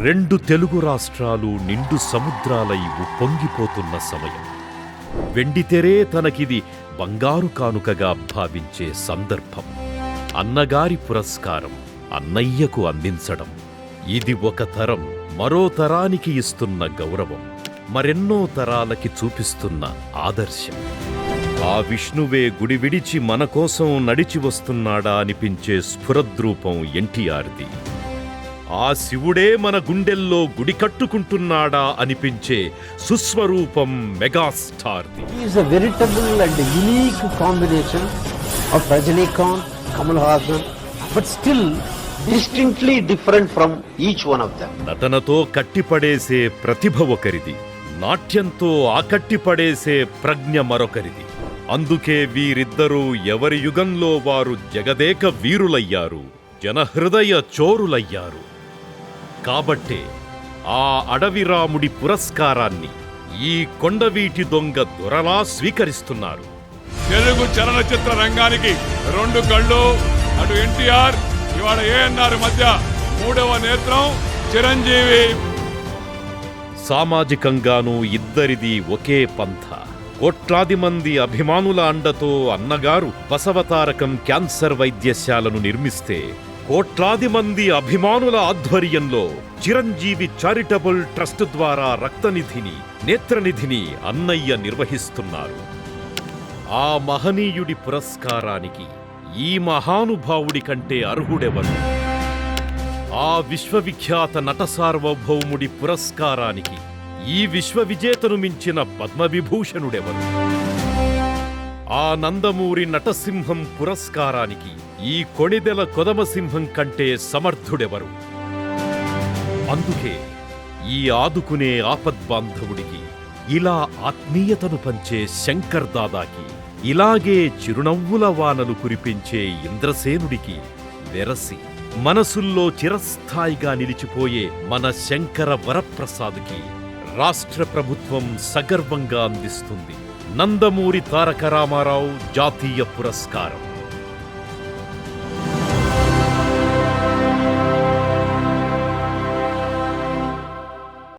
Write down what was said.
రెండు తెలుగు రాష్ట్రాలు నిండు సముద్రాలై ఉప్పొంగిపోతున్న సమయం. వెండితెరే తనకిది బంగారు కానుకగా భావించే సందర్భం. అన్నగారి పురస్కారం అన్నయ్యకు అందించడం. ఇది ఒక తరం మరో తరానికి ఇస్తున్న గౌరవం, మరెన్నో తరాలకి చూపిస్తున్న ఆదర్శం. ఆ విష్ణువే గుడి విడిచి మన కోసం నడిచి వస్తున్నాడా అనిపించే స్ఫురద్రూపం ఎన్టీఆర్ది. ఆ శివుడే మన గుండెల్లో గుడి కట్టుకుంటున్నాడా అనిపించే సుస్వరూపం మెగాస్టార్ది. Is a veritable and unique combination of Rajinikanth, Kamal Haasan, but still distinctly different from each one of them. నటనతో కట్టిపడేసే ప్రతిభ ఒకరిది, నాట్యంతో ఆకట్టిపడేసే ప్రజ్ఞ మరొకరిది. అందుకే వీరిద్దరూ ఎవరి యుగంలో వారు జగదేక వీరులయ్యారు, జనహృదయ చోరులయ్యారు. కాబట్టే ఆ అడవిరాముడి పురస్కారాన్ని ఈ కొండవీటి దొంగ దొరలా స్వీకరిస్తున్నారు. తెలుగు చలనచిత్ర రంగానికి రెండు కళ్ళు, అటు ఎన్టీఆర్, ఇవాళ ఏఎన్ఆర్ మధ్య మూడవ నేత్రం చిరంజీవి. సామాజికంగానూ ఇద్దరిది ఒకే పంథ. కోట్లాది మంది అభిమానుల అండతో అన్నగారు బసవతారకం క్యాన్సర్ వైద్యశాలను నిర్మిస్తే, కోట్లాది మంది అభిమానుల ఆధ్వర్యంలో చిరంజీవి చారిటబుల్ ట్రస్ట్ ద్వారా రక్తనిధిని, నేత్రనిధిని అన్నయ్య నిర్వహిస్తున్నారు. ఆ మహనీయుడి పురస్కారానికి ఈ మహానుభావుడి కంటే అర్హుడెవరు? ఆ విశ్వవిఖ్యాత నట సార్వభౌముడి పురస్కారానికి ఈ విశ్వవిజేతను మించిన పద్మవిభూషణుడెవరు? ఆ నందమూరి నటసింహం పురస్కారానికి ఈ కొణిదెల కొదమసింహం కంటే సమర్థుడెవరు? అందుకే ఈ ఆదుకునే ఆపద్బాంధవుడికి, ఇలా ఆత్మీయతను పంచే శంకర్ దాదాకి, ఇలాగే చిరునవ్వుల వానలు కురిపించే ఇంద్రసేనుడికి వెరసి మనసుల్లో చిరస్థాయిగా నిలిచిపోయే మన శంకర వరప్రసాద్కి రాష్ట్ర ప్రభుత్వం సగర్వంగా అందిస్తుంది నందమూరి తారక రామారావు జాతీయ పురస్కారం.